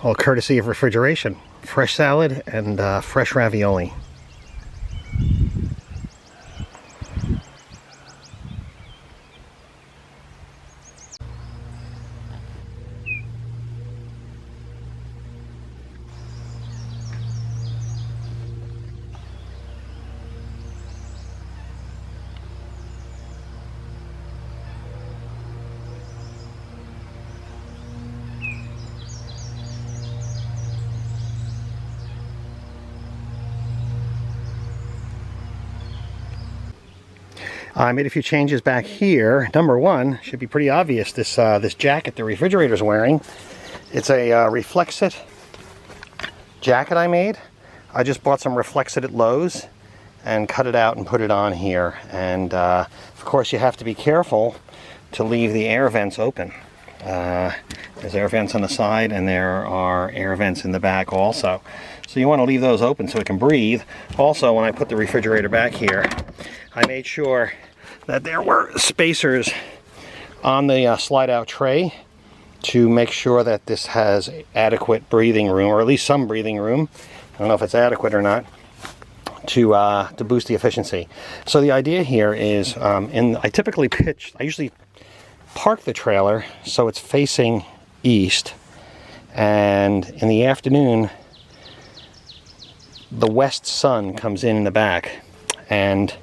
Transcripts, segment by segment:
All courtesy of refrigeration. Fresh salad and fresh ravioli. I made a few changes back here. Number one, should be pretty obvious, this jacket the refrigerator's wearing. It's a Reflexit jacket I made. I just bought some Reflexit at Lowe's and cut it out and put it on here. And of course you have to be careful to leave the air vents open. There's air vents on the side and there are air vents in the back also. So you want to leave those open so it can breathe. Also, when I put the refrigerator back here, I made sure that there were spacers on the slide out tray to make sure that this has adequate breathing room, or at least some breathing room. I don't know if it's adequate or not, to boost the efficiency. So the idea here is, I usually park the trailer so it's facing east, and in the afternoon the west sun comes in the back. And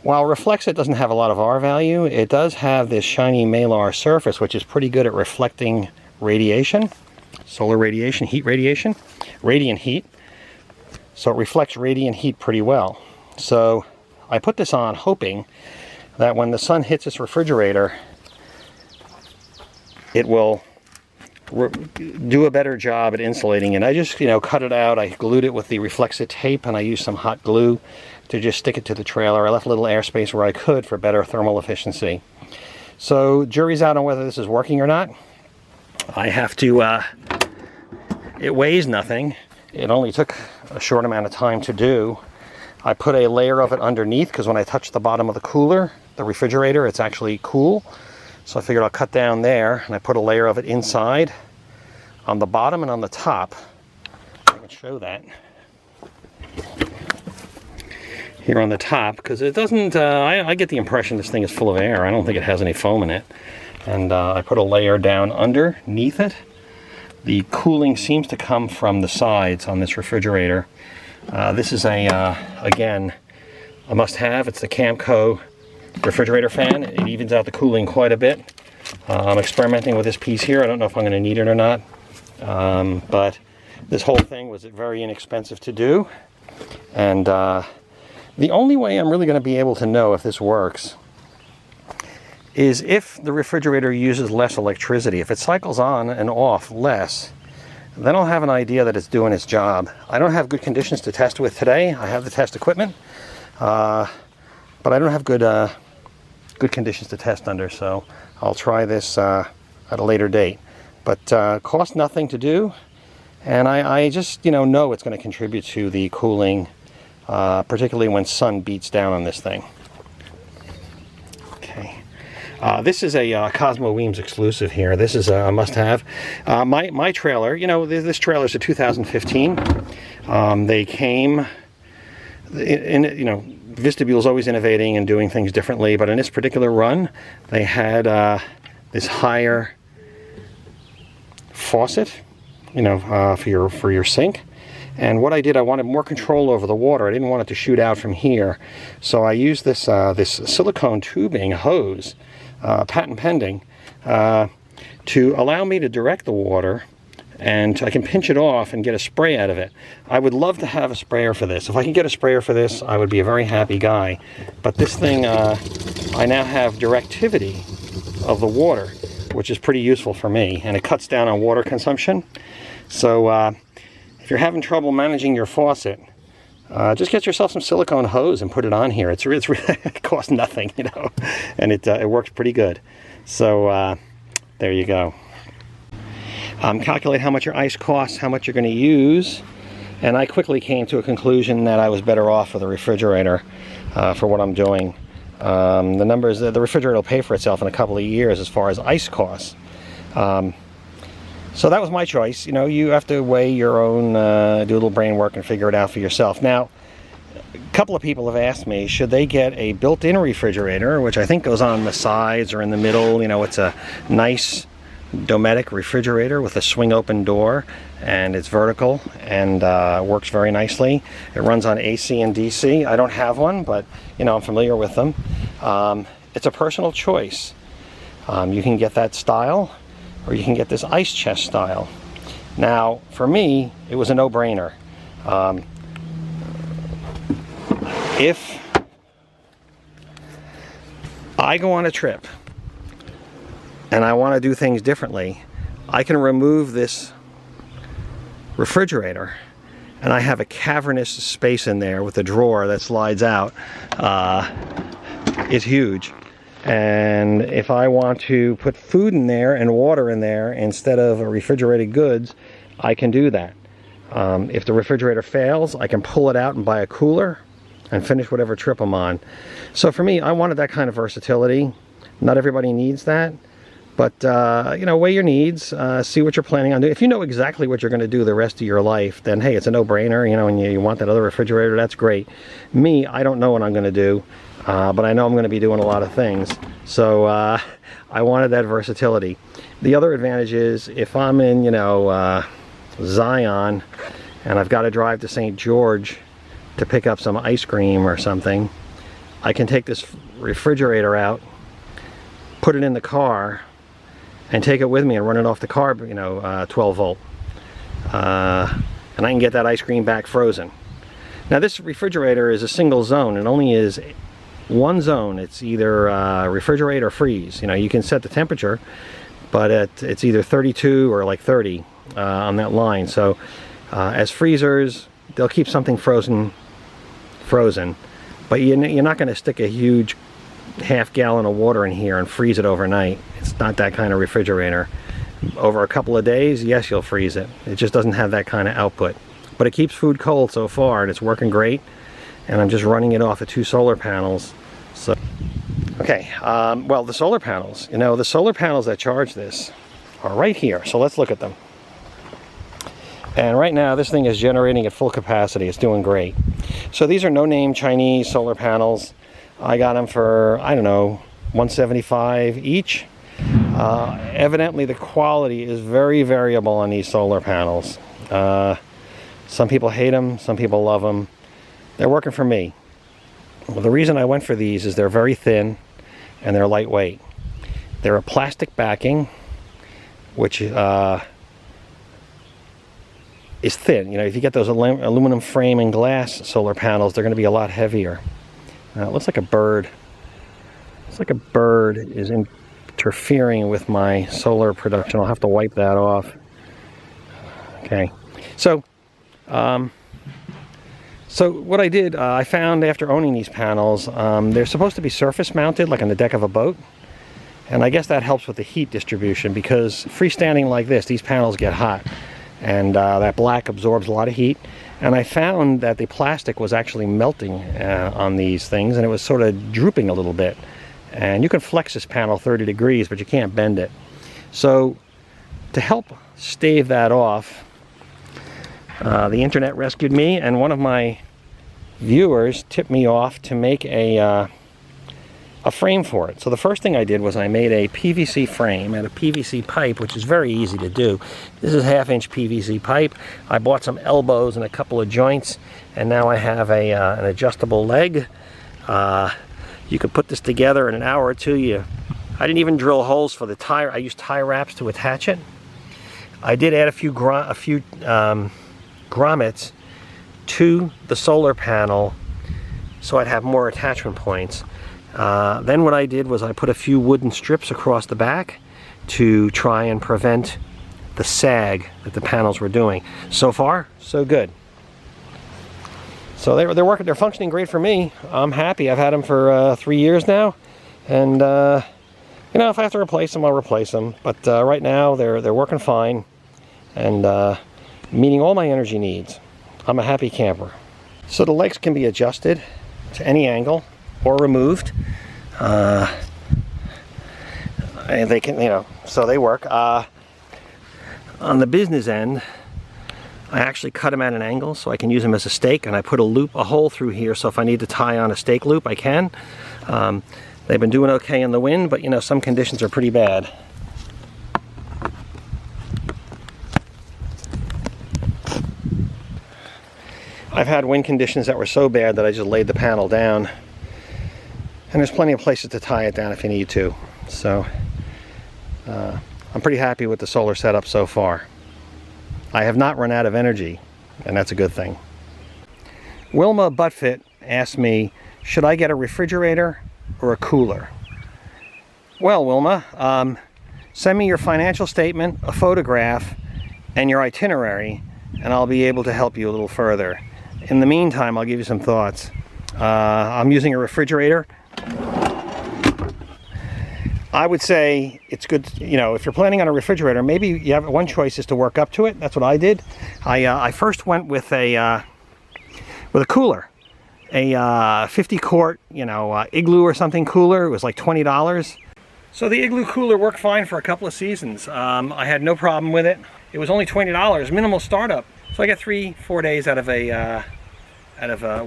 while Reflexit doesn't have a lot of R value, it does have this shiny Malar surface, which is pretty good at reflecting radiation, solar radiation, heat radiation, radiant heat. So it reflects radiant heat pretty well. So I put this on hoping that when the sun hits this refrigerator, it will do a better job at insulating it. I just, cut it out. I glued it with the Reflexit tape, and I used some hot glue to just stick it to the trailer. I left a little airspace where I could for better thermal efficiency. So jury's out on whether this is working or not. I have to, it weighs nothing. It only took a short amount of time to do. I put a layer of it underneath because when I touch the bottom of the cooler, the refrigerator, it's actually cool. So I figured I'll cut down there, and I put a layer of it inside on the bottom and on the top. I can show that here on the top, because it doesn't, I get the impression this thing is full of air. I don't think it has any foam in it. And I put a layer down underneath it. The cooling seems to come from the sides on this refrigerator. This is again, a must-have. It's the Camco refrigerator fan. It evens out the cooling quite a bit. I'm experimenting with this piece here. I don't know if I'm going to need it or not. But this whole thing was very inexpensive to do. And the only way I'm really going to be able to know if this works is if the refrigerator uses less electricity. If it cycles on and off less, then I'll have an idea that it's doing its job. I don't have good conditions to test with today. I have the test equipment, but I don't have good conditions to test under, so I'll try this at a later date. But costs nothing to do, and I just know it's going to contribute to the cooling, particularly when sun beats down on this thing. Okay, this is a Cosmo Weems exclusive here. This is a must-have. My trailer, this trailer is a 2015. They came in Vistabule is always innovating and doing things differently, but in this particular run, they had this higher faucet, for your sink. And what I did, I wanted more control over the water. I didn't want it to shoot out from here, so I used this this silicone tubing hose, patent pending, to allow me to direct the water. And I can pinch it off and get a spray out of it. I would love to have a sprayer for this. If I can get a sprayer for this, I would be a very happy guy. But this thing, I now have directivity of the water, which is pretty useful for me, and it cuts down on water consumption. So if you're having trouble managing your faucet, just get yourself some silicone hose and put it on here. It's really, it costs nothing, and it works pretty good. So there you go. Calculate how much your ice costs, how much you're going to use, And I quickly came to a conclusion that I was better off with a refrigerator for what I'm doing. The numbers, the refrigerator will pay for itself in a couple of years as far as ice costs. So that was my choice. You know, you have to weigh your own, do a little brain work and figure it out for yourself. Now, a couple of people have asked me, should they get a built-in refrigerator, which I think goes on the sides or in the middle. You know, it's a nice Dometic refrigerator with a swing open door, and it's vertical and works very nicely. It runs on AC and DC. I don't have one, but you know, I'm familiar with them. It's a personal choice. You can get that style, or you can get this ice chest style. Now, for me, it was a no-brainer. If I go on a trip and I want to do things differently, I can remove this refrigerator and I have a cavernous space in there with a drawer that slides out. It's huge. And if I want to put food in there and water in there instead of refrigerated goods, I can do that. If the refrigerator fails, I can pull it out and buy a cooler and finish whatever trip I'm on. So for me, I wanted that kind of versatility. Not everybody needs that, but you know, weigh your needs, see what you're planning on doing. If you know exactly what you're going to do the rest of your life, then hey, it's a no-brainer. You know, and you want that other refrigerator, that's great. Me, I don't know what I'm going to do, but I know I'm going to be doing a lot of things. So I wanted that versatility. The other advantage is if I'm in, you know, Zion, and I've got to drive to St. George to pick up some ice cream or something, I can take this refrigerator out, put it in the car, and take it with me and run it off the car, you know, 12 volt. And I can get that ice cream back frozen. Now this refrigerator is a single zone. It only is one zone. It's either refrigerate or freeze. You know, you can set the temperature, but it's either 32 or like 30 on that line. So as freezers, they'll keep something frozen, but you're not going to stick a huge half-gallon of water in here and freeze it overnight. It's not that kind of refrigerator. Over a couple of days, yes, you'll freeze it. It just doesn't have that kind of output. But it keeps food cold so far, and it's working great. And I'm just running it off of 2 solar panels. So, okay, well, the solar panels. You know, the solar panels that charge this are right here. So let's look at them. And right now, this thing is generating at full capacity. It's doing great. So these are no-name Chinese solar panels. I got them for, I don't know, $175 each. Evidently, the quality is very variable on these solar panels. Some people hate them, some people love them. They're working for me. Well, the reason I went for these is they're very thin and they're lightweight. They're a plastic backing, which is thin. You know, if you get those aluminum frame and glass solar panels, they're going to be a lot heavier. It looks like a bird. Looks like a bird is interfering with my solar production. I'll have to wipe that off. Okay, so what I did, I found after owning these panels, they're supposed to be surface mounted, like on the deck of a boat. And I guess that helps with the heat distribution, because freestanding like this, these panels get hot. And that black absorbs a lot of heat. And I found that the plastic was actually melting on these things, and it was sort of drooping a little bit. And you can flex this panel 30 degrees, but you can't bend it. So to help stave that off, the internet rescued me, and one of my viewers tipped me off to make a frame for it. So the first thing I did was I made a PVC frame and a PVC pipe, which is very easy to do. This is 1/2-inch PVC pipe. I bought some elbows and a couple of joints, and now I have an adjustable leg. You could put this together in an hour or two. I didn't even drill holes for the tie. I used tie wraps to attach it. I did add a few grommets to the solar panel so I'd have more attachment points. Then what I did was I put a few wooden strips across the back to try and prevent the sag that the panels were doing. So far, so good. So they're working, they're functioning great for me. I'm happy. I've had them for 3 years now, and you know, if I have to replace them, I'll replace them. But right now they're working fine and meeting all my energy needs. I'm a happy camper. So the legs can be adjusted to any angle or removed. They can, so they work. On the business end, I actually cut them at an angle so I can use them as a stake, and I put a hole through here, so if I need to tie on a stake loop, I can. They've been doing okay in the wind, but some conditions are pretty bad. I've had wind conditions that were so bad that I just laid the panel down, and there's plenty of places to tie it down if you need to. So I'm pretty happy with the solar setup so far. I have not run out of energy, and that's a good thing. Wilma Buttfit asked me, should I get a refrigerator or a cooler? Well, Wilma, send me your financial statement, a photograph, and your itinerary, and I'll be able to help you a little further. In the meantime, I'll give you some thoughts. I'm using a refrigerator. I would say it's good, if you're planning on a refrigerator, maybe you have one choice is to work up to it. That's what I did. I first went with a cooler, a 50 quart, Igloo or something cooler. It was like $20. So the Igloo cooler worked fine for a couple of seasons. I had no problem with it. It was only $20, minimal startup. So I got 3-4 days out of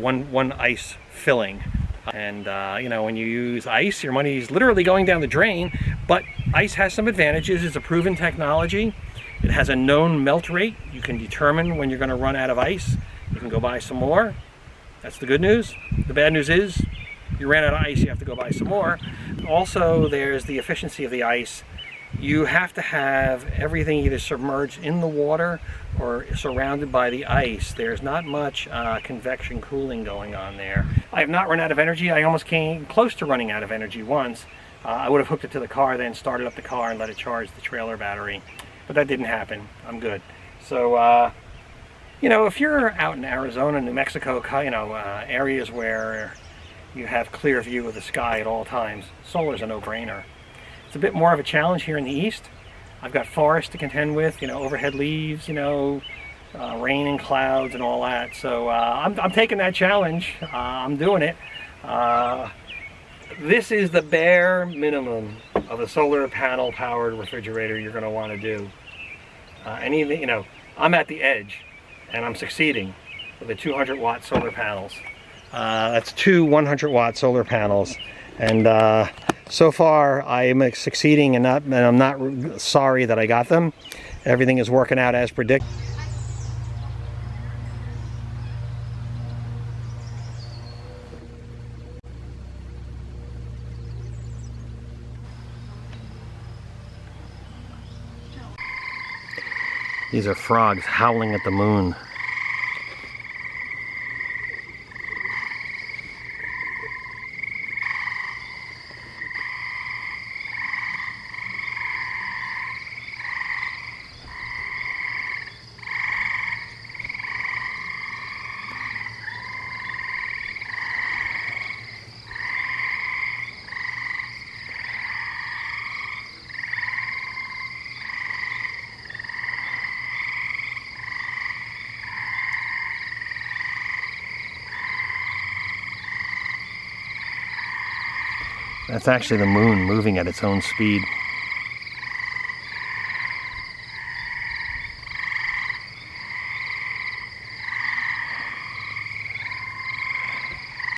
one ice filling. And when you use ice, your money is literally going down the drain, but ice has some advantages. It's a proven technology. It has a known melt rate. You can determine when you're going to run out of ice. You can go buy some more. That's the good news. The bad news is you ran out of ice, you have to go buy some more. Also, there's the efficiency of the ice. You have to have everything either submerged in the water or surrounded by the ice. There's not much convection cooling going on there. I have not run out of energy. I almost came close to running out of energy once. I would have hooked it to the car, then started up the car and let it charge the trailer battery. But that didn't happen. I'm good. So, if you're out in Arizona, New Mexico, areas where you have clear view of the sky at all times, solar's a no-brainer. It's a bit more of a challenge here in the east. I've got forest to contend with, overhead leaves, rain and clouds and all that. So I'm taking that challenge. I'm doing it. This is the bare minimum of a solar panel powered refrigerator you're going to want to do. I'm at the edge and I'm succeeding with the 200 watt solar panels. That's two 100 watt solar panels, and so far I'm succeeding, and I'm not sorry that I got them. Everything is working out as predicted. These are frogs howling at the moon. That's actually the moon moving at its own speed.